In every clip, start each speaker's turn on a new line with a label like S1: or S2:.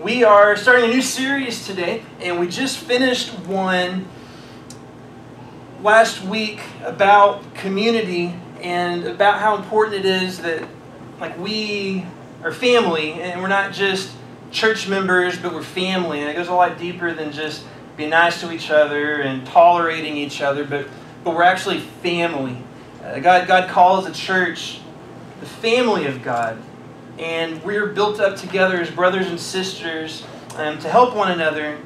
S1: We are starting a new series today, and we just finished one last week about community and about how important it is that we are family, and we're not just church members, but we're family, and it goes a lot deeper than just being nice to each other and tolerating each other, but we're actually family. God calls the church the family of God. And we're built up together as brothers and sisters to help one another,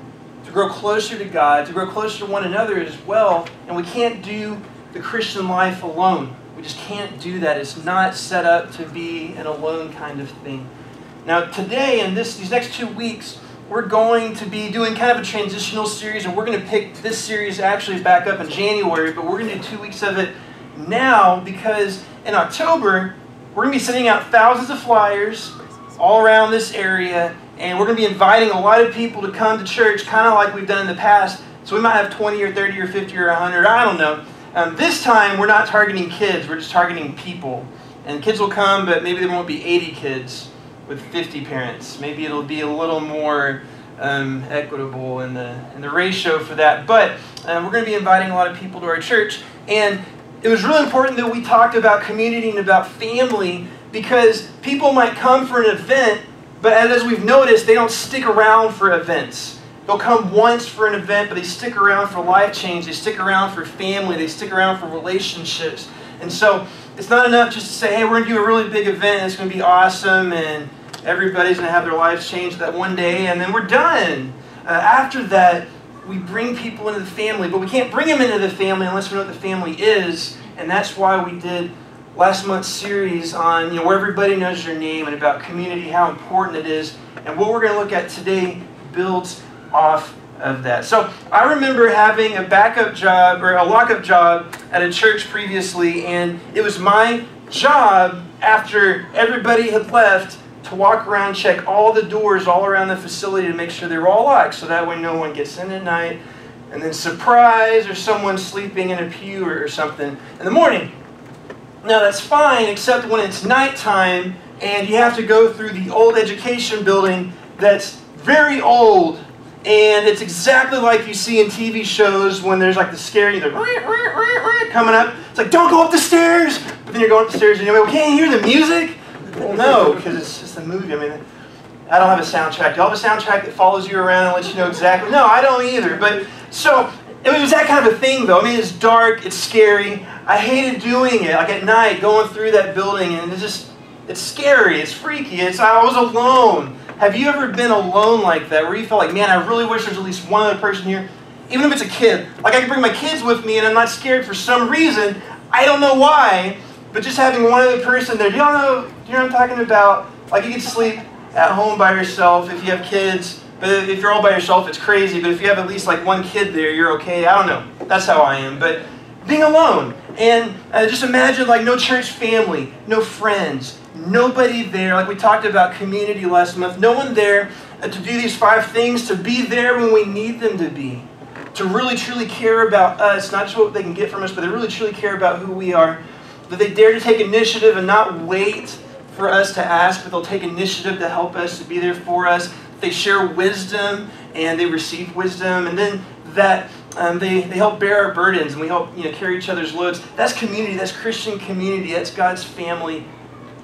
S1: to grow closer to God, to grow closer to one another as well. And we can't do the Christian life alone. We just can't do that. It's not set up to be an alone kind of thing. Now today, in these next 2 weeks, we're going to be doing kind of a transitional series, and we're going to pick this series actually back up in January, but we're going to do 2 weeks of it now because in October, we're going to be sending out thousands of flyers all around this area, and we're going to be inviting a lot of people to come to church, kind of like we've done in the past. So we might have 20 or 30 or 50 or 100, I don't know. This time, we're not targeting kids, we're just targeting people. And kids will come, but maybe there won't be 80 kids with 50 parents. Maybe it'll be a little more equitable in the ratio for that. But we're going to be inviting a lot of people to our church. And it was really important that we talked about community and about family because people might come for an event, but as we've noticed, they don't stick around for events. They'll come once for an event, but they stick around for life change. They stick around for family. They stick around for relationships. And so it's not enough just to say, hey, we're going to do a really big event. And it's going to be awesome, and everybody's going to have their lives changed that one day, and then we're done. After that, we bring people into the family, but we can't bring them into the family unless we know what the family is, and that's why we did last month's series on where everybody knows your name and about community, how important it is, and what we're going to look at today builds off of that. So I remember having a backup job or a lockup job at a church previously, and it was my job after everybody had left to walk around, check all the doors all around the facility to make sure they were all locked, so that way no one gets in at night, and then surprise, or someone sleeping in a pew or something in the morning. Now that's fine, except when it's nighttime, and you have to go through the old education building that's very old, and it's exactly like you see in TV shows when there's like the scary, coming up. It's like, don't go up the stairs! But then you're going up the stairs and you're like, well, can't you hear the music? Well, no, because it's just a movie. I mean, I don't have a soundtrack. Do you have a soundtrack that follows you around and lets you know exactly? No, I don't either. But so it was that kind of a thing, though. I mean, it's dark, it's scary. I hated doing it, like at night, going through that building, and it's scary, it's freaky. I was alone. Have you ever been alone like that, where you felt like, man, I really wish there's at least one other person here, even if it's a kid? Like I can bring my kids with me, and I'm not scared for some reason. I don't know why. But just having one other person there, do you know what I'm talking about? Like you can sleep at home by yourself if you have kids, but if you're all by yourself, it's crazy. But if you have at least like one kid there, you're okay. I don't know. That's how I am. But being alone, and just imagine like no church family, no friends, nobody there. Like we talked about community last month, no one there to do these 5 things, to be there when we need them to be, to really truly care about us, not just what they can get from us, but they really truly care about who we are. That they dare to take initiative and not wait for us to ask, but they'll take initiative to help us, to be there for us. They share wisdom and they receive wisdom, and then that they help bear our burdens, and we help carry each other's loads. That's community. That's Christian community. That's God's family.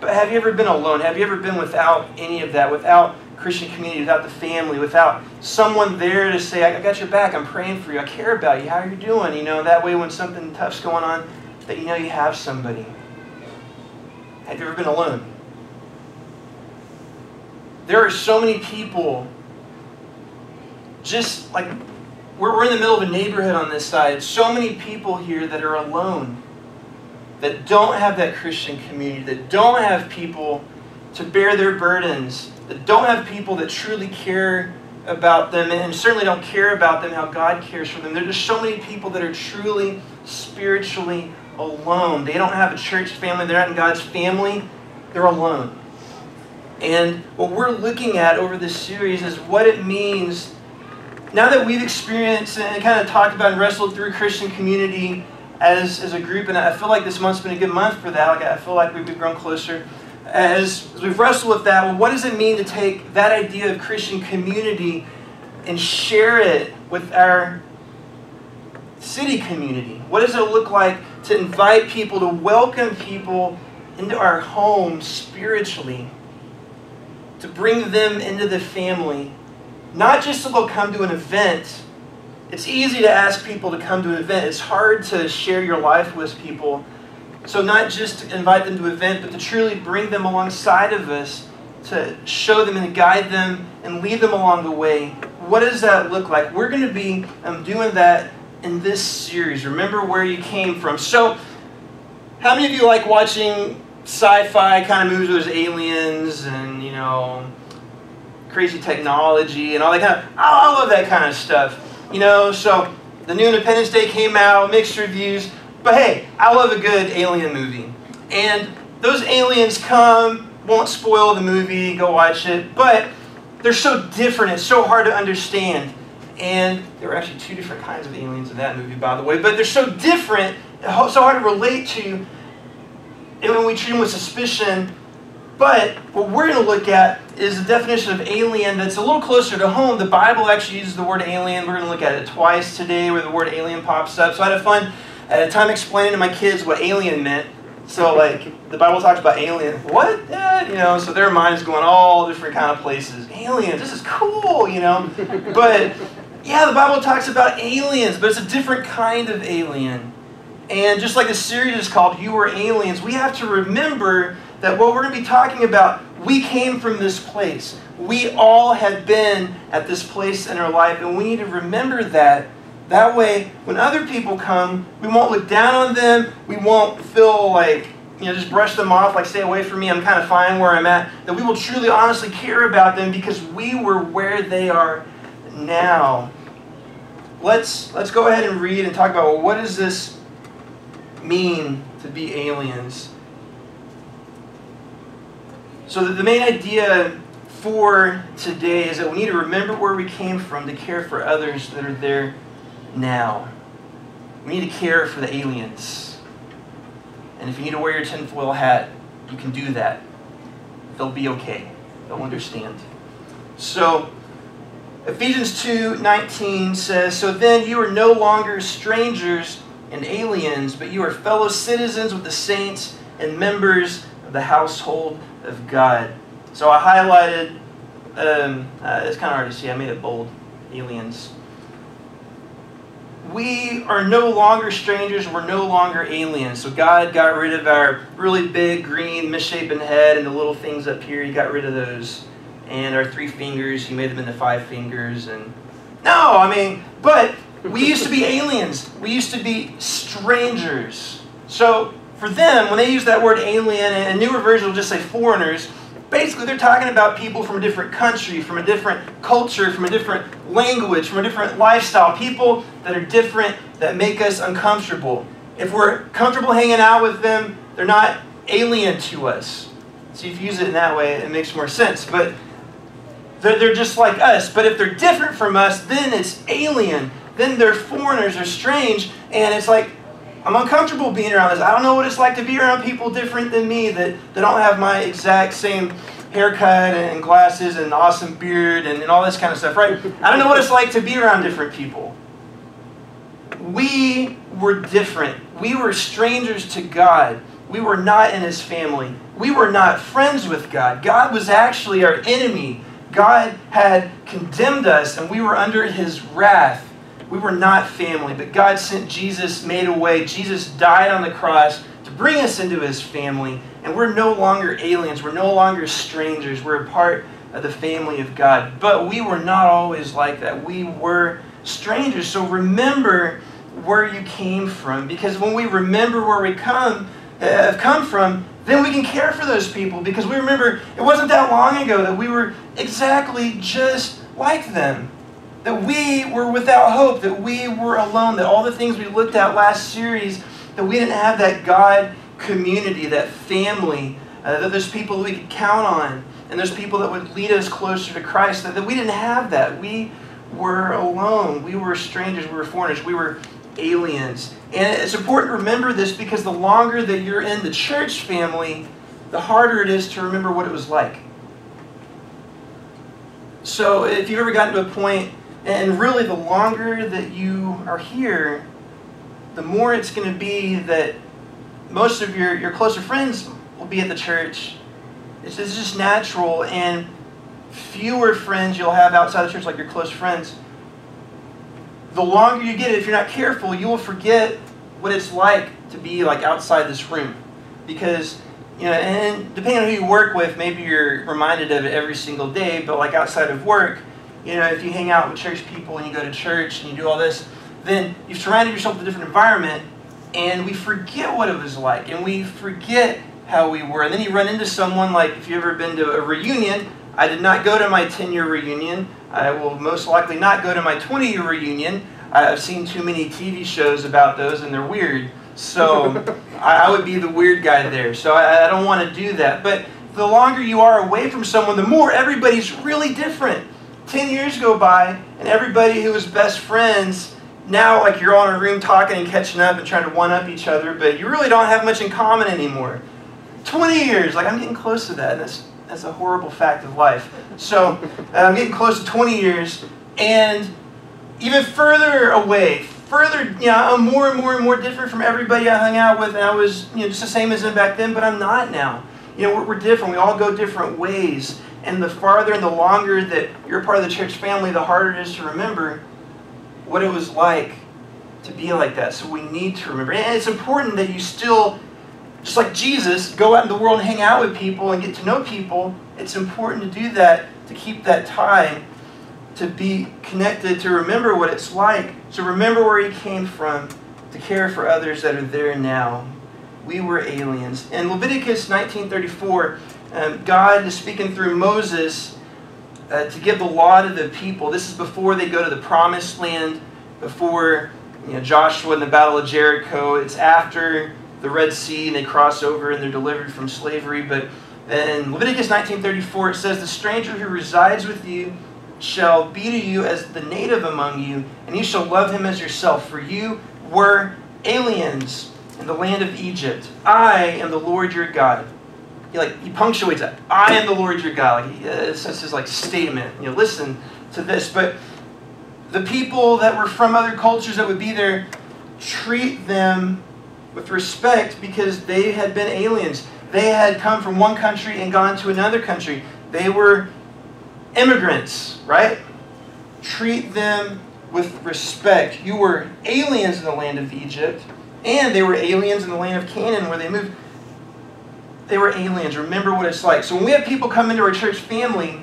S1: But have you ever been alone? Have you ever been without any of that? Without Christian community, without the family, without someone there to say, I got your back. I'm praying for you. I care about you. How are you doing? That way when something tough's going on, that you have somebody. Have you ever been alone? There are so many people, just like we're in the middle of a neighborhood on this side, so many people here that are alone, that don't have that Christian community, that don't have people to bear their burdens, that don't have people that truly care about them, and certainly don't care about them how God cares for them. There are just so many people that are truly spiritually alone. They don't have a church family. They're not in God's family. They're alone. And what we're looking at over this series is what it means now that we've experienced and kind of talked about and wrestled through Christian community as a group. And I feel like this month's been a good month for that. I feel like we've grown closer. as we've wrestled with that, well, what does it mean to take that idea of Christian community and share it with our city community? What does it look like to invite people, to welcome people into our homes spiritually, to bring them into the family, not just so they'll come to an event. It's easy to ask people to come to an event. It's hard to share your life with people. So not just to invite them to an event, but to truly bring them alongside of us, to show them and to guide them and lead them along the way. What does that look like? We're going to be doing that in this series. Remember where you came from. So, how many of you like watching sci-fi kind of movies where there's aliens and, you know, crazy technology and all that kind of... I love that kind of stuff. You know, so the new Independence Day came out, mixed reviews. But hey, I love a good alien movie. And those aliens come, won't spoil the movie, go watch it. But they're so different, it's so hard to understand. And there were actually two different kinds of aliens in that movie, by the way. But they're so different, so hard to relate to, and when we treat them with suspicion. But what we're going to look at is the definition of alien that's a little closer to home. The Bible actually uses the word alien. We're going to look at it twice today where the word alien pops up. So I had fun at a time explaining to my kids what alien meant. So like the Bible talks about alien. What? You know, so their mind is going all different kind of places. Aliens, this is cool, you know. But yeah, the Bible talks about aliens, but it's a different kind of alien. And just like the series is called You Were Aliens, we have to remember that what we're going to be talking about, we came from this place. We all have been at this place in our life, and we need to remember that. That way, when other people come, we won't look down on them. We won't feel like, you know, just brush them off, like stay away from me, I'm kind of fine where I'm at. That we will truly, honestly care about them because we were where they are now. Let's go ahead and read and talk about, well, what does this mean to be aliens? So the main idea for today is that we need to remember where we came from to care for others that are there now. We need to care for the aliens. And if you need to wear your tinfoil hat, you can do that. They'll be okay. They'll understand. So, Ephesians 2:19 says, "So then you are no longer strangers and aliens, but you are fellow citizens with the saints and members of the household of God." So I highlighted, it's kind of hard to see, I made it bold, aliens. We are no longer strangers, we're no longer aliens. So God got rid of our really big, green, misshapen head and the little things up here, He got rid of those. And our 3 fingers, He made them into 5 fingers. And no, I mean, but we used to be aliens. We used to be strangers. So for them, when they use that word alien, and newer versions will just say foreigners, basically they're talking about people from a different country, from a different culture, from a different language, from a different lifestyle. People that are different, that make us uncomfortable. If we're comfortable hanging out with them, they're not alien to us. So if you use it in that way, it makes more sense. But they're just like us. But if they're different from us, then it's alien. Then they're foreigners, they're strange, and it's like, I'm uncomfortable being around this. I don't know what it's like to be around people different than me that don't have my exact same haircut and glasses and awesome beard and all this kind of stuff, right? I don't know what it's like to be around different people. We were different. We were strangers to God. We were not in His family. We were not friends with God. God was actually our enemy. God had condemned us and we were under His wrath. We were not family, but God sent Jesus, made a way. Jesus died on the cross to bring us into His family. And we're no longer aliens. We're no longer strangers. We're a part of the family of God. But we were not always like that. We were strangers. So remember where you came from. Because when we remember where we have come from, then we can care for those people. Because we remember it wasn't that long ago that we were exactly just like them. That we were without hope, that we were alone, that all the things we looked at last series, that we didn't have that God community, that family, that there's people that we could count on, and there's people that would lead us closer to Christ, that we didn't have that. We were alone. We were strangers. We were foreigners. We were aliens. And it's important to remember this because the longer that you're in the church family, the harder it is to remember what it was like. So if you've ever gotten to a point, and really the longer that you are here, the more it's going to be that most of your closer friends will be at the church. It's just natural, and fewer friends you'll have outside the church, like your close friends. The longer you get it, if you're not careful, you will forget what it's like to be like outside this room. Because, you know, and depending on who you work with, maybe you're reminded of it every single day, but like outside of work, you know, if you hang out with church people and you go to church and you do all this, then you've surrounded yourself with a different environment, and we forget what it was like, and we forget how we were. And then you run into someone, like if you've ever been to a reunion. I did not go to my 10-year reunion. I will most likely not go to my 20-year reunion. I've seen too many TV shows about those, and they're weird. So I would be the weird guy there. So I don't want to do that. But the longer you are away from someone, the more everybody's really different. 10 years go by, and everybody who was best friends, now like you're all in a room talking and catching up and trying to one-up each other, but you really don't have much in common anymore. 20 years, like I'm getting close to that, and that's a horrible fact of life. So I'm getting close to 20 years, and even further away, you know, I'm more and more and more different from everybody I hung out with, and I was, you know, just the same as them back then, but I'm not now. You know, we're different. We all go different ways, and the farther and the longer that you're part of the church family, the harder it is to remember what it was like to be like that. So we need to remember, and it's important that you still, just like Jesus, go out in the world and hang out with people and get to know people. It's important to do that, to keep that tie, to be connected, to remember what it's like, to remember where he came from, to care for others that are there now. We were aliens. In Leviticus 19:34, God is speaking through Moses to give the law to the people. This is before they go to the Promised Land, before, you know, Joshua and the Battle of Jericho. It's after the Red Sea, and they cross over and they're delivered from slavery. But in Leviticus 19:34, it says, "The stranger who resides with you shall be to you as the native among you, and you shall love him as yourself, for you were aliens in the land of Egypt. I am the Lord your God." He punctuates that. I am the Lord your God. It's his like statement. You know, listen to this. But the people that were from other cultures that would be there, treat them with respect because they had been aliens. They had come from one country and gone to another country. They were immigrants, right? Treat them with respect. You were aliens in the land of Egypt, and they were aliens in the land of Canaan where they moved. They were aliens. Remember what it's like. So when we have people come into our church family,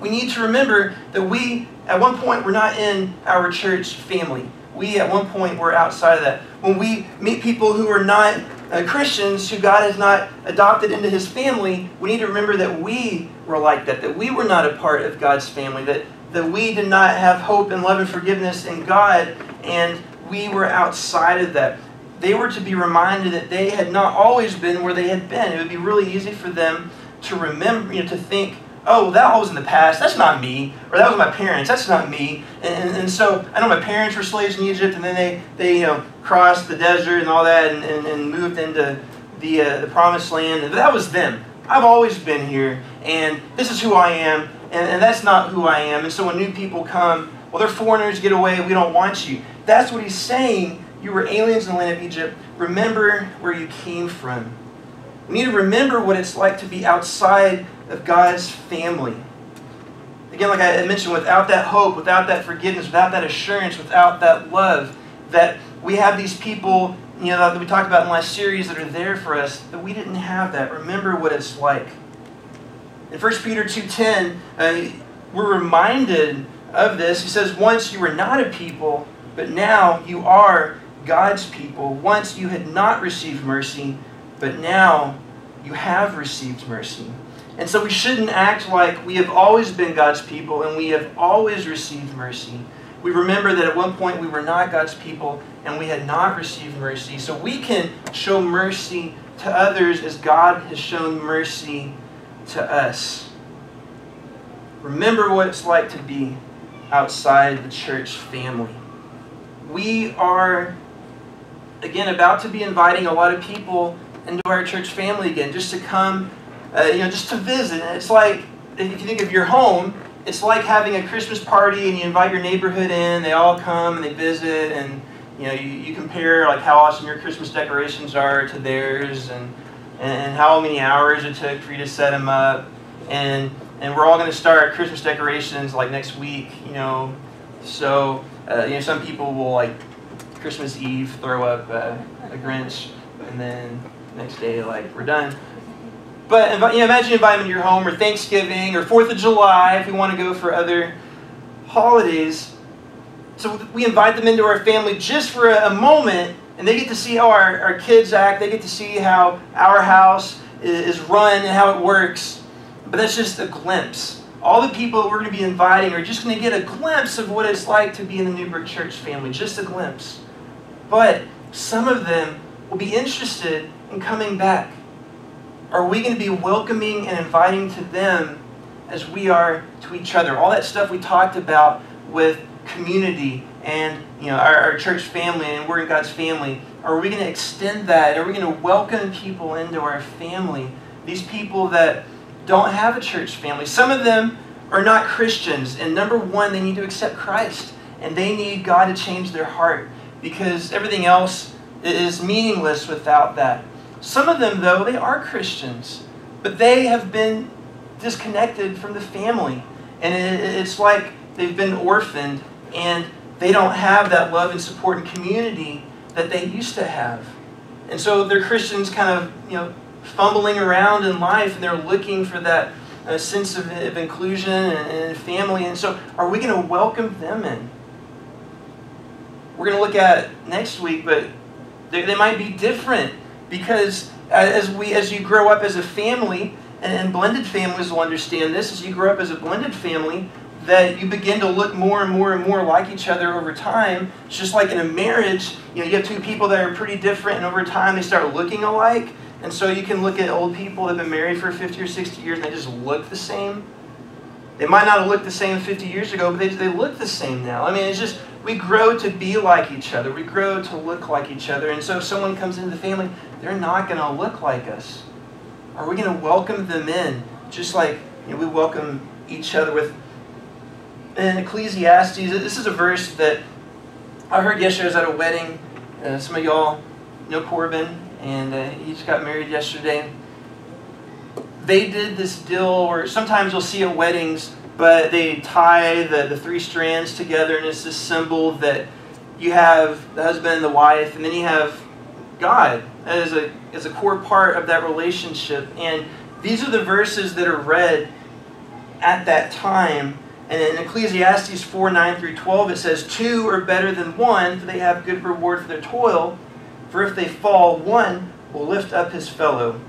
S1: we need to remember that we, at one point, we're not in our church family. We, at one point, were outside of that. When we meet people who are not Christians, who God has not adopted into his family, we need to remember that we were like that we were not a part of God's family, that we did not have hope and love and forgiveness in God, and we were outside of that. They were to be reminded that they had not always been where they had been. It would be really easy for them to remember, to think, oh, that all was in the past, that's not me, or that was my parents, that's not me. And so I know my parents were slaves in Egypt, and then they crossed the desert and all that, and moved into the Promised Land, and that was them. I've always been here, and this is who I am, and that's not who I am. And so when new people come, well, they're foreigners, get away, we don't want you. That's what he's saying. You were aliens in the land of Egypt. Remember where you came from. We need to remember what it's like to be outside of God's family. Again, like I mentioned, without that hope, without that forgiveness, without that assurance, without that love, that we have these people, that we talked about in the last series that are there for us, that we didn't have that. Remember what it's like. In 1 Peter 2:10, we're reminded of this. He says, once you were not a people, but now you are God's people. Once you had not received mercy, but now you have received mercy. And so we shouldn't act like we have always been God's people and we have always received mercy. We remember that at one point we were not God's people and we had not received mercy. So we can show mercy to others as God has shown mercy to us. Remember what it's like to be outside the church family. We are, again, about to be inviting a lot of people into our church family again, just to come, just to visit. And it's like, if you think of your home, it's like having a Christmas party and you invite your neighborhood in, they all come and they visit, and you compare like how awesome your Christmas decorations are to theirs, and how many hours it took for you to set them up, and we're all going to start Christmas decorations like next week, so some people will like Christmas Eve throw up a Grinch, and then next day like we're done. But imagine inviting them to your home, or Thanksgiving, or 4th of July if we want to go for other holidays. So we invite them into our family just for a moment, and they get to see how our kids act. They get to see how our house is run and how it works. But that's just a glimpse. All the people that we're going to be inviting are just going to get a glimpse of what it's like to be in the Newbrook Church family, just a glimpse. But some of them will be interested in coming back. Are we going to be welcoming and inviting to them as we are to each other? All that stuff we talked about with community and our church family, and we're in God's family. Are we going to extend that? Are we going to welcome people into our family? These people that don't have a church family. Some of them are not Christians, and number one, they need to accept Christ, and they need God to change their heart, because everything else is meaningless without that. Some of them, though, they are Christians, but they have been disconnected from the family. And it's like they've been orphaned, and they don't have that love and support and community that they used to have. And so they're Christians kind of, fumbling around in life, and they're looking for that sense of inclusion and family. And so are we going to welcome them in? We're going to look at next week, but they might be different. Because as you grow up as a family, and blended families will understand this, as you grow up as a blended family, that you begin to look more and more and more like each other over time. It's just like in a marriage, you have two people that are pretty different, and over time they start looking alike. And so you can look at old people that have been married for 50 or 60 years, and they just look the same. They might not have looked the same 50 years ago, but they look the same now. I mean, it's just, we grow to be like each other. We grow to look like each other. And so if someone comes into the family, they're not going to look like us. Are we going to welcome them in just like we welcome each other with? In Ecclesiastes, this is a verse that I heard yesterday. I was at a wedding. Some of y'all know Corbin, and he just got married yesterday. They did this deal where sometimes you'll see at weddings, but they tie the three strands together, and it's this symbol that you have the husband and the wife, and then you have God as a core part of that relationship. And these are the verses that are read at that time. And in Ecclesiastes 4:9 through 12, it says, 2 are better than 1, for they have good reward for their toil. For if they fall, one will lift up his fellow.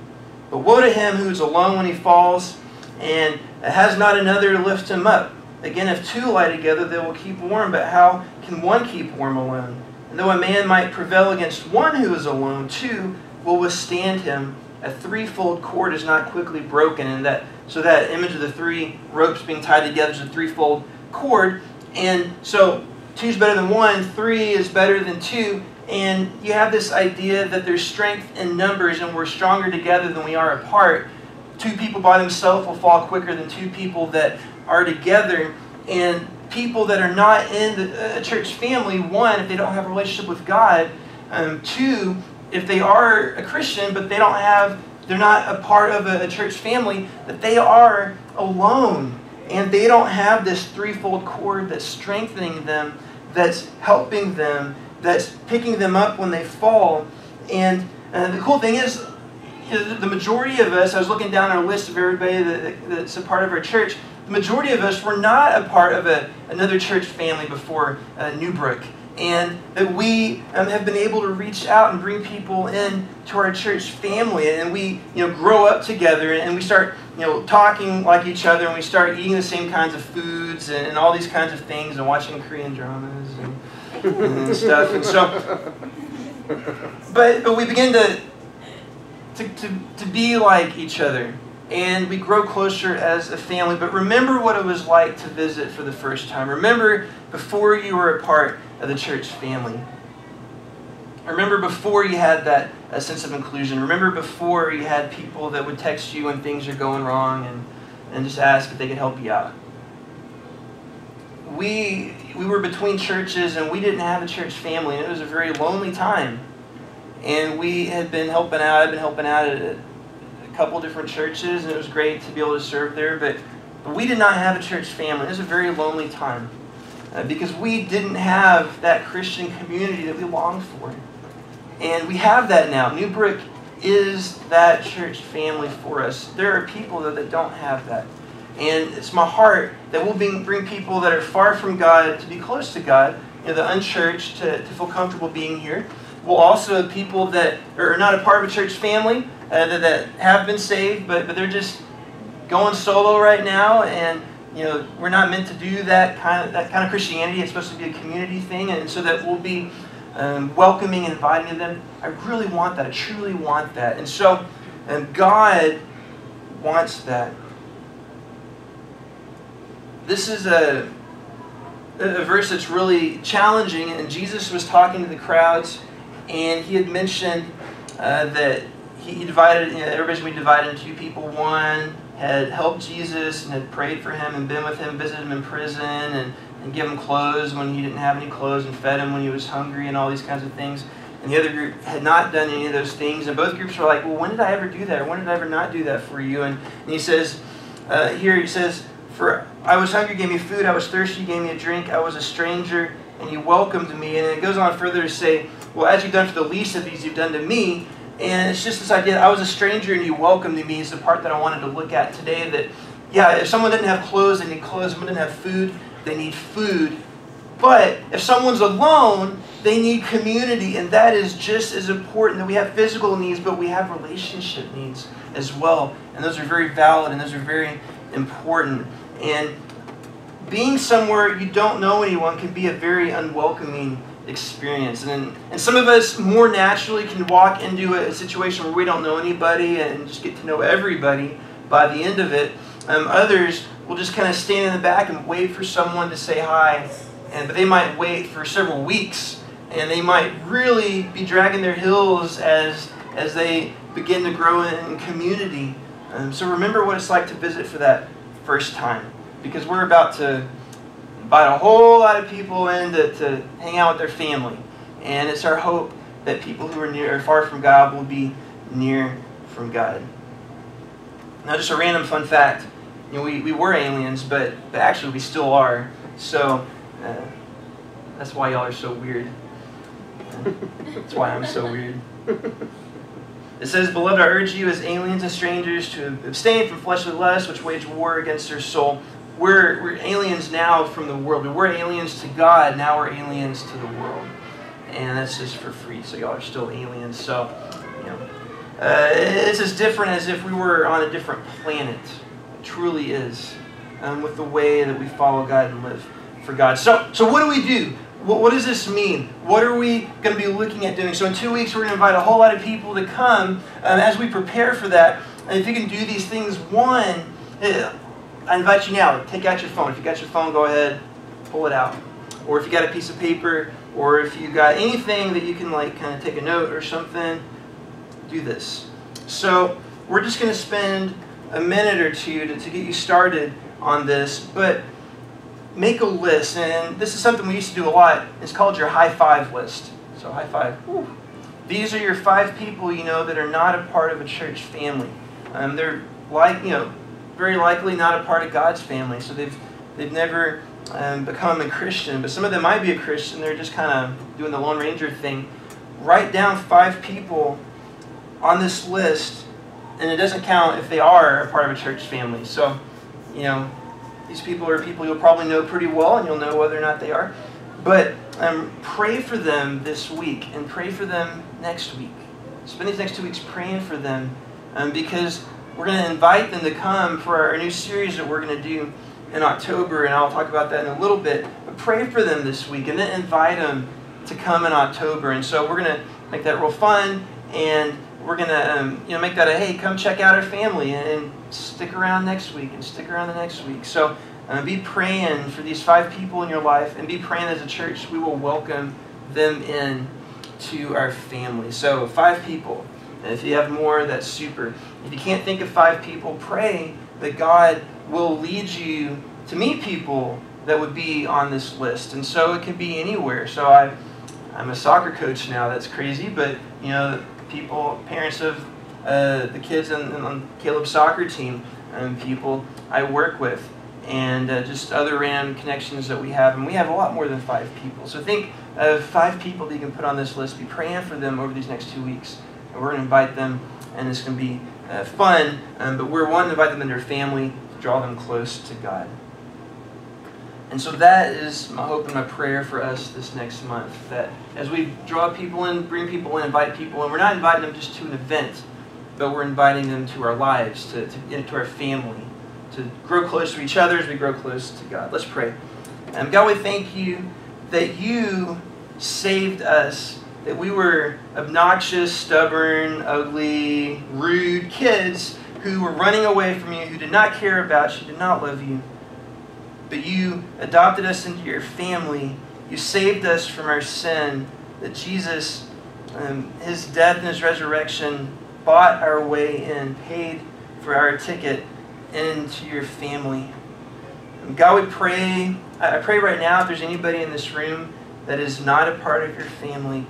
S1: But woe to him who is alone when he falls, and has not another to lift him up. Again, if two lie together, they will keep warm, but how can one keep warm alone? And though a man might prevail against one who is alone, two will withstand him. A threefold cord is not quickly broken, and so that image of the three ropes being tied together is a threefold cord. And so 2 is better than 1, 3 is better than 2, and you have this idea that there's strength in numbers, and we're stronger together than we are apart. 2 people by themselves will fall quicker than 2 people that are together. And people that are not in a church family, 1, if they don't have a relationship with God, 2, if they are a Christian but they're not a part of a church family, that they are alone, and they don't have this threefold cord that's strengthening them, that's helping them, that's picking them up when they fall. And the cool thing is, the majority of us, I was looking down our list of everybody that's a part of our church, the majority of us were not a part of another church family before Newbrook. And that we have been able to reach out and bring people in to our church family, and we grow up together, and we start talking like each other, and we start eating the same kinds of foods and all these kinds of things, and watching Korean dramas and stuff. And so, but we begin to be like each other, and we grow closer as a family. But remember what it was like to visit for the first time. Remember before you were a part of the church family. Remember before you had that sense of inclusion. Remember before you had people that would text you when things are going wrong and just ask if they could help you out. We were between churches and we didn't have a church family, and it was a very lonely time. And we had been helping out. I've been helping out at a couple different churches, and it was great to be able to serve there. But we did not have a church family. It was a very lonely time because we didn't have that Christian community that we longed for. And we have that now. New Brick is that church family for us. There are people that don't have that. And it's my heart that we'll bring people that are far from God to be close to God, the unchurched to feel comfortable being here. We'll also have people that are not a part of a church family that have been saved, but they're just going solo right now, and we're not meant to do that kind of Christianity. It's supposed to be a community thing, and so that we'll be welcoming and inviting them. I really want that. I truly want that, and so God wants that. This is a verse that's really challenging, and Jesus was talking to the crowds, and he had mentioned that he divided, everybody's going to be divided into two people. One had helped Jesus and had prayed for him and been with him, visited him in prison, and give him clothes when he didn't have any clothes, and fed him when he was hungry, and all these kinds of things. And the other group had not done any of those things, and both groups were like, well, when did I ever do that? Or when did I ever not do that for you? And he says, for I was hungry, you gave me food. I was thirsty, you gave me a drink. I was a stranger, and you welcomed me. And it goes on further to say, well, as you've done for the least of these, you've done to me. And it's just this idea that I was a stranger and you welcomed me is the part that I wanted to look at today. That, yeah, if someone didn't have clothes, they need clothes. If someone didn't have food, they need food. But if someone's alone, they need community. And that is just as important. That we have physical needs, but we have relationship needs as well. And those are very valid and those are very important. And being somewhere you don't know anyone can be a very unwelcoming experience. And some of us more naturally can walk into a situation where we don't know anybody and just get to know everybody by the end of it. Others will just kind of stand in the back and wait for someone to say hi. But they might wait for several weeks, and they might really be dragging their heels as they begin to grow in community. So remember what it's like to visit for that first time, because we're about to invite a whole lot of people in to hang out with their family, and it's our hope that people who are near or far from God will be near from God. Now, just a random fun fact: we were aliens, but actually we still are. So that's why y'all are so weird. That's why I'm so weird. It says, "Beloved, I urge you as aliens and strangers to abstain from fleshly lusts which wage war against your soul." We're aliens now from the world. We were aliens to God, now we're aliens to the world. And that's just for free, so y'all are still aliens. So, it's as different as if we were on a different planet. It truly is, with the way that we follow God and live for God. So what do we do? What does this mean? What are we going to be looking at doing? So in 2 weeks, we're going to invite a whole lot of people to come as we prepare for that. And if you can do these things, one, I invite you now, take out your phone. If you got your phone, go ahead, pull it out. Or if you got a piece of paper, or if you got anything that you can kind of take a note or something, do this. So we're just going to spend a minute or two to get you started on this, but make a list, and this is something we used to do a lot. It's called your high five list. So high five. Woo. These are your 5 people that are not a part of a church family. They're very likely not a part of God's family. So they've never become a Christian, but some of them might be a Christian. They're just kind of doing the Lone Ranger thing. Write down 5 people on this list, and it doesn't count if they are a part of a church family. So, these people are people you'll probably know pretty well, and you'll know whether or not they are. But pray for them this week, and pray for them next week. Spend these next 2 weeks praying for them, because we're going to invite them to come for our new series that we're going to do in October, and I'll talk about that in a little bit. But pray for them this week, and then invite them to come in October. And so we're going to make that real fun, and we're going to make that a, hey, come check out our family, and stick around next week, and stick around the next week. So be praying for these 5 people in your life, and be praying as a church we will welcome them in to our family. So 5 people. And if you have more, that's super. If you can't think of 5 people, pray that God will lead you to meet people that would be on this list. And so it could be anywhere. So I'm a soccer coach now. That's crazy, but you know, parents of the kids on Caleb's soccer team, and people I work with, and just other random connections that we have. And we have a lot more than 5 people. So think of 5 people that you can put on this list. Be praying for them over these next 2 weeks. And we're going to invite them, and it's going to be fun. But we're wanting to invite them into our family to draw them close to God. And so that is my hope and my prayer for us this next month. That as we draw people in, bring people in, invite people in, we're not inviting them just to an event, but we're inviting them to our lives, into our family, to grow close to each other as we grow close to God. Let's pray. God, we thank you that you saved us, that we were obnoxious, stubborn, ugly, rude kids who were running away from you, who did not care about you, did not love you. But you adopted us into your family. You saved us from our sin. That Jesus, his death and his resurrection bought our way in, paid for our ticket into your family. And God, we pray, I pray right now if there's anybody in this room that is not a part of your family,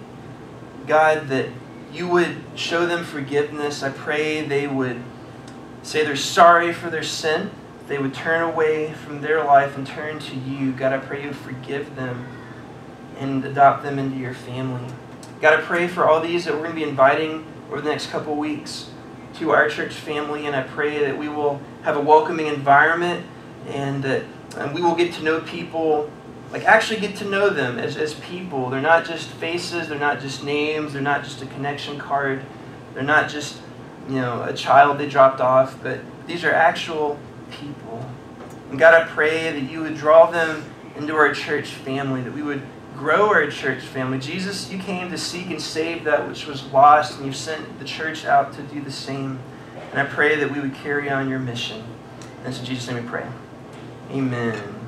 S1: God, that you would show them forgiveness. I pray they would say they're sorry for their sin. They would turn away from their life and turn to you. God, I pray you would forgive them and adopt them into your family. God, I pray for all these that we're going to be inviting over the next couple weeks to our church family, and I pray that we will have a welcoming environment and that we will get to know people, like actually get to know them as people. They're not just faces, they're not just names, they're not just a connection card, they're not just, you know, a child they dropped off, but these are actual people. And God, I pray that you would draw them into our church family, that we would grow our church family. Jesus, you came to seek and save that which was lost, and you've sent the church out to do the same. And I pray that we would carry on your mission. And it's in Jesus' name we pray. Amen.